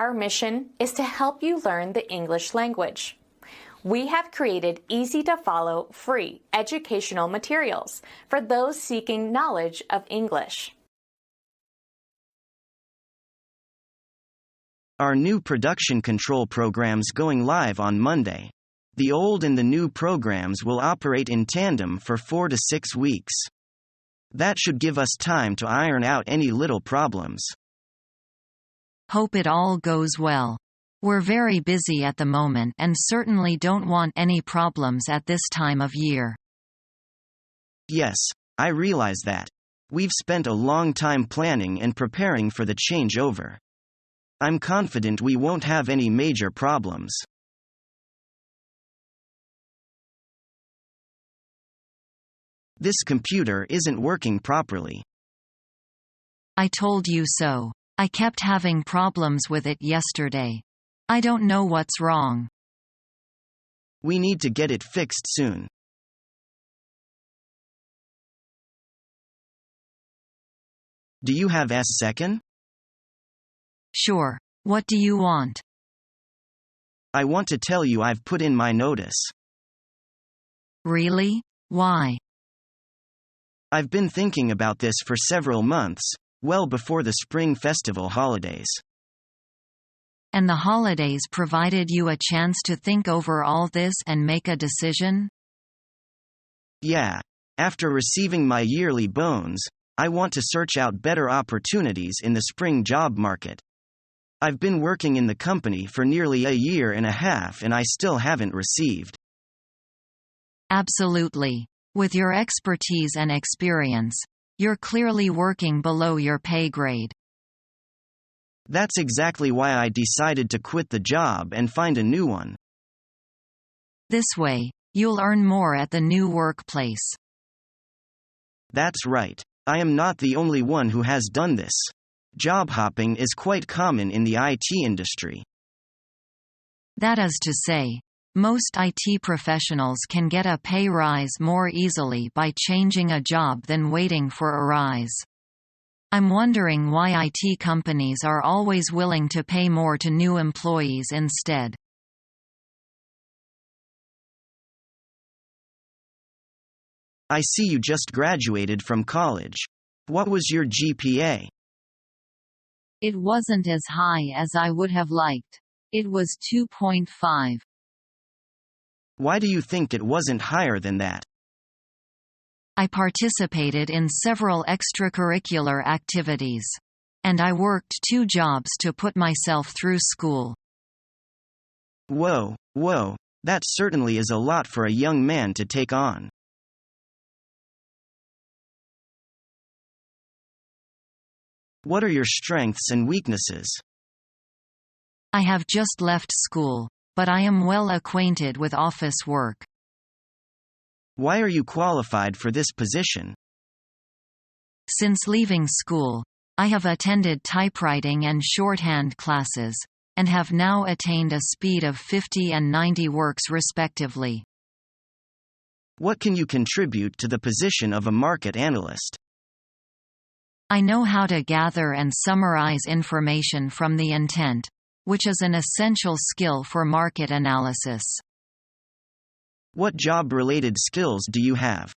Our mission is to help you learn the English language. We have created easy-to-follow, free educational materials for those seeking knowledge of English. Our new production control program's going live on Monday. The old and the new programs will operate in tandem for 4 to 6 weeks. That should give us time to iron out any little problems. Hope it all goes well. We're very busy at the moment and certainly don't want any problems at this time of year. Yes, I realize that. We've spent a long time planning and preparing for the changeover. I'm confident we won't have any major problems. This computer isn't working properly. I told you so. I kept having problems with it yesterday. I don't know what's wrong. We need to get it fixed soon. Do you have a second? Sure. What do you want? I want to tell you I've put in my notice. Really? Why? I've been thinking about this for several months, well before the Spring Festival holidays. And the holidays provided you a chance to think over all this and make a decision? Yeah. After receiving my yearly bonus, I want to search out better opportunities in the spring job market. I've been working in the company for nearly a year and a half and I still haven't received. Absolutely. With your expertise and experience, you're clearly working below your pay grade. That's exactly why I decided to quit the job and find a new one. This way, you'll earn more at the new workplace. That's right. I am not the only one who has done this. Job hopping is quite common in the IT industry. That is to say, most IT professionals can get a pay rise more easily by changing a job than waiting for a rise. I'm wondering why IT companies are always willing to pay more to new employees instead. I see you just graduated from college. What was your GPA? It wasn't as high as I would have liked. It was 2.5. Why do you think it wasn't higher than that? I participated in several extracurricular activities. And I worked 2 jobs to put myself through school. Whoa, that certainly is a lot for a young man to take on. What are your strengths and weaknesses? I have just left school, but I am well acquainted with office work. Why are you qualified for this position? Since leaving school, I have attended typewriting and shorthand classes, and have now attained a speed of 50 and 90 works respectively. What can you contribute to the position of a market analyst? I know how to gather and summarize information from the intent, which is an essential skill for market analysis. What job-related skills do you have?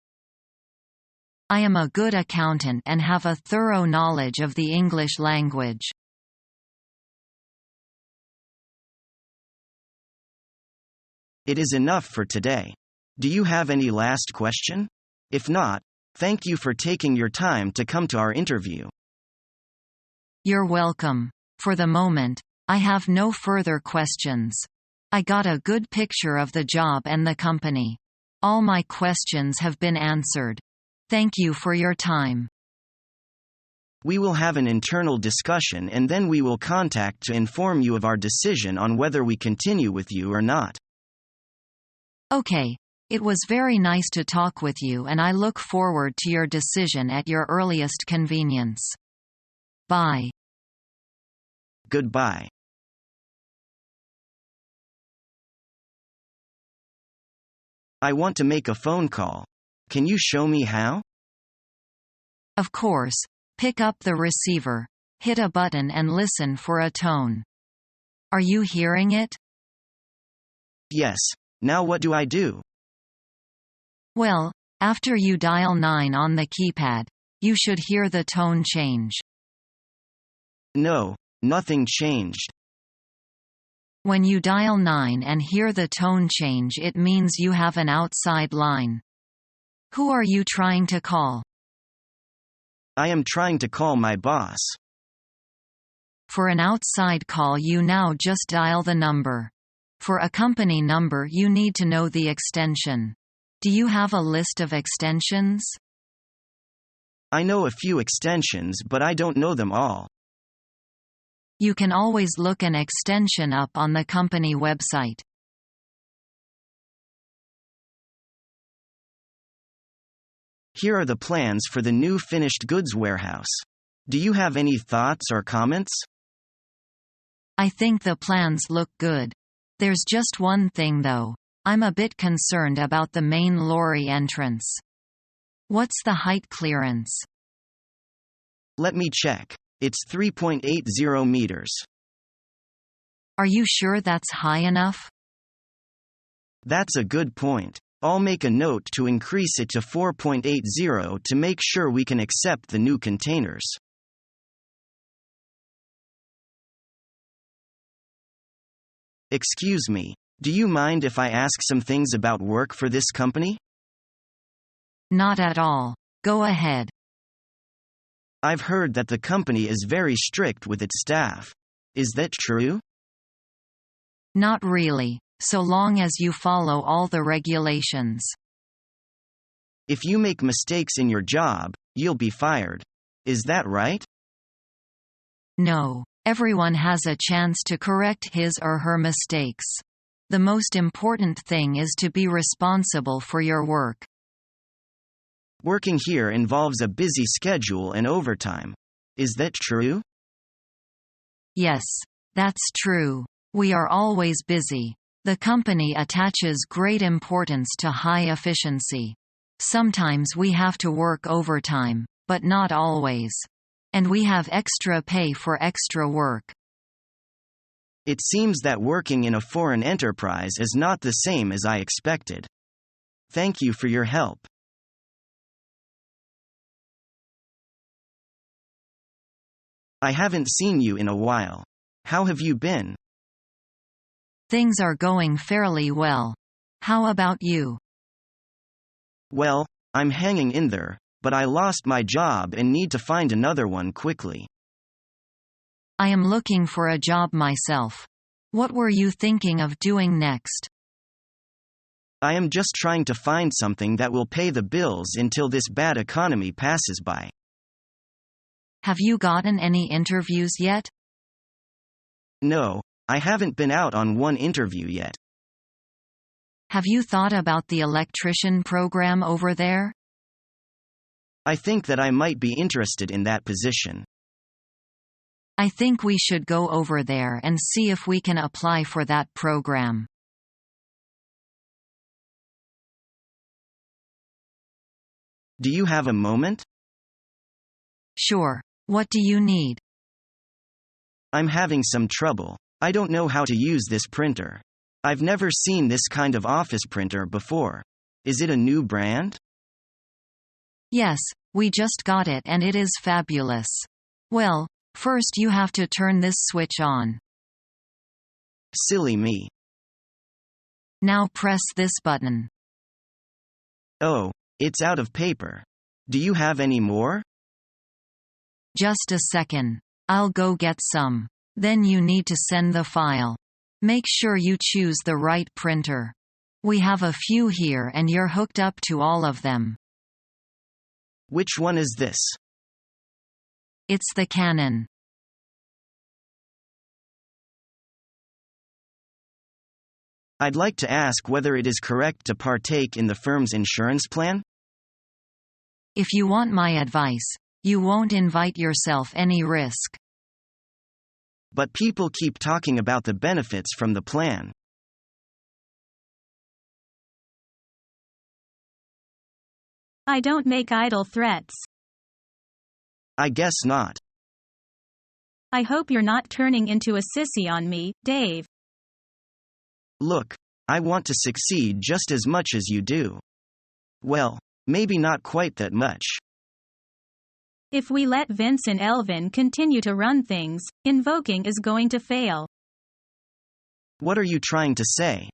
I am a good accountant and have a thorough knowledge of the English language. It is enough for today. Do you have any last question? If not, thank you for taking your time to come to our interview. You're welcome. For the moment, I have no further questions. I got a good picture of the job and the company. All my questions have been answered. Thank you for your time. We will have an internal discussion and then we will contact to inform you of our decision on whether we continue with you or not. Okay. It was very nice to talk with you and I look forward to your decision at your earliest convenience. Bye. Goodbye. I want to make a phone call. Can you show me how? Of course. Pick up the receiver, hit a button and listen for a tone. Are you hearing it? Yes. Now what do I do? Well, after you dial 9 on the keypad, you should hear the tone change. No, nothing changed. When you dial 9 and hear the tone change, it means you have an outside line. Who are you trying to call? I am trying to call my boss. For an outside call, you now just dial the number. For a company number, you need to know the extension. Do you have a list of extensions? I know a few extensions, but I don't know them all. You can always look an extension up on the company website. Here are the plans for the new finished goods warehouse. Do you have any thoughts or comments? I think the plans look good. There's just one thing though. I'm a bit concerned about the main lorry entrance. What's the height clearance? Let me check. It's 3.80 meters. Are you sure that's high enough? That's a good point. I'll make a note to increase it to 4.80 to make sure we can accept the new containers. Excuse me, do you mind if I ask some things about work for this company? Not at all. Go ahead. I've heard that the company is very strict with its staff. Is that true? Not really, so long as you follow all the regulations. If you make mistakes in your job, you'll be fired. Is that right? No, everyone has a chance to correct his or her mistakes. The most important thing is to be responsible for your work. Working here involves a busy schedule and overtime. Is that true? Yes, that's true. We are always busy. The company attaches great importance to high efficiency. Sometimes we have to work overtime, but not always. And we have extra pay for extra work. It seems that working in a foreign enterprise is not the same as I expected. Thank you for your help. I haven't seen you in a while. How have you been? Things are going fairly well. How about you? Well, I'm hanging in there, but I lost my job and need to find another one quickly. I am looking for a job myself. What were you thinking of doing next? I am just trying to find something that will pay the bills until this bad economy passes by. Have you gotten any interviews yet? No, I haven't been out on one interview yet. Have you thought about the electrician program over there? I think that I might be interested in that position. I think we should go over there and see if we can apply for that program. Do you have a moment? Sure. What do you need? I'm having some trouble. I don't know how to use this printer. I've never seen this kind of office printer before. Is it a new brand? Yes, we just got it and it is fabulous. Well, first you have to turn this switch on. Silly me. Now press this button. Oh, it's out of paper. Do you have any more? Just a second. I'll go get some. Then you need to send the file. Make sure you choose the right printer. We have a few here and you're hooked up to all of them. Which one is this? It's the Canon. I'd like to ask whether it is correct to partake in the firm's insurance plan? If you want my advice, you won't invite yourself any risk. But people keep talking about the benefits from the plan. I don't make idle threats. I guess not. I hope you're not turning into a sissy on me, Dave. Look, I want to succeed just as much as you do. Well, maybe not quite that much. If we let Vince and Elvin continue to run things, Invoking is going to fail. What are you trying to say?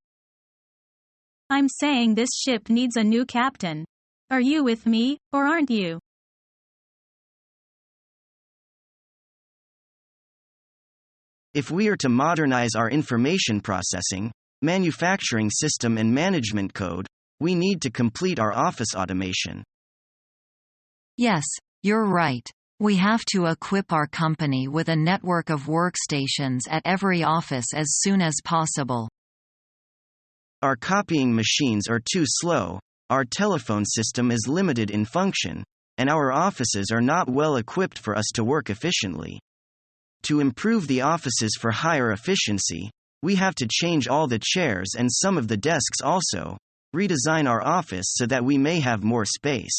I'm saying this ship needs a new captain. Are you with me, or aren't you? If we are to modernize our information processing, manufacturing system and management code, we need to complete our office automation. Yes, you're right. We have to equip our company with a network of workstations at every office as soon as possible. Our copying machines are too slow, our telephone system is limited in function, and our offices are not well equipped for us to work efficiently. To improve the offices for higher efficiency, we have to change all the chairs and some of the desks also, redesign our office so that we may have more space.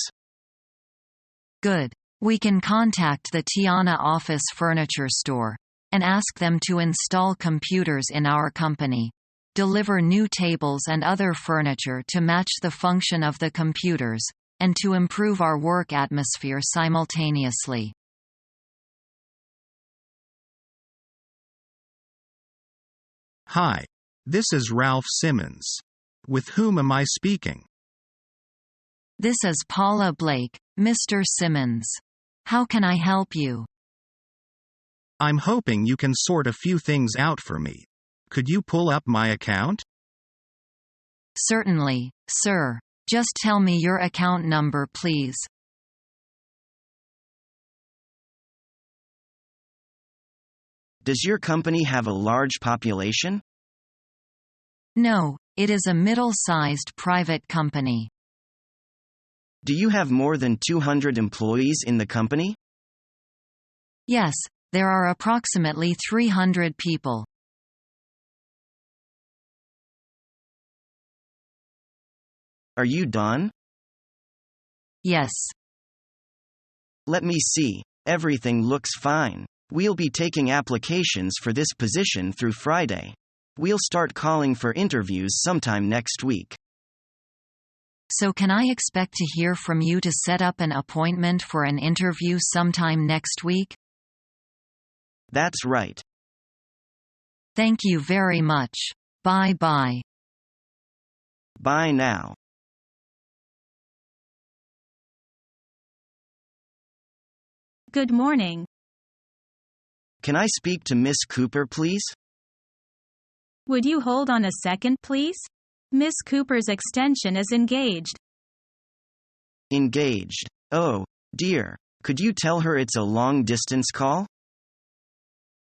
Good. We can contact the Tiana Office Furniture Store and ask them to install computers in our company, deliver new tables and other furniture to match the function of the computers, and to improve our work atmosphere simultaneously. Hi. This is Ralph Simmons. With whom am I speaking? This is Paula Blake, Mr. Simmons. How can I help you? I'm hoping you can sort a few things out for me. Could you pull up my account? Certainly, sir. Just tell me your account number, please. Does your company have a large population? No, it is a middle-sized private company. Do you have more than 200 employees in the company? Yes, there are approximately 300 people. Are you Don? Yes. Let me see. Everything looks fine. We'll be taking applications for this position through Friday. We'll start calling for interviews sometime next week. So can I expect to hear from you to set up an appointment for an interview sometime next week? That's right. Thank you very much. Bye-bye. Bye now. Good morning. Can I speak to Miss Cooper, please? Would you hold on a second, please? Miss Cooper's extension is engaged. Engaged. Oh, dear. Could you tell her it's a long-distance call?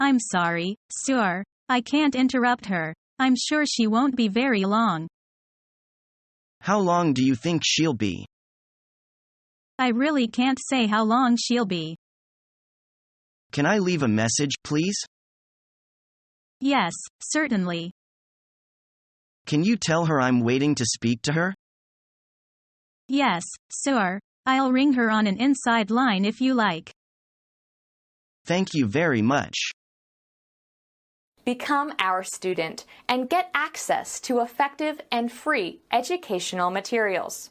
I'm sorry, sir. I can't interrupt her. I'm sure she won't be very long. How long do you think she'll be? I really can't say how long she'll be. Can I leave a message, please? Yes, certainly. Can you tell her I'm waiting to speak to her? Yes, sir. I'll ring her on an inside line if you like. Thank you very much. Become our student and get access to effective and free educational materials.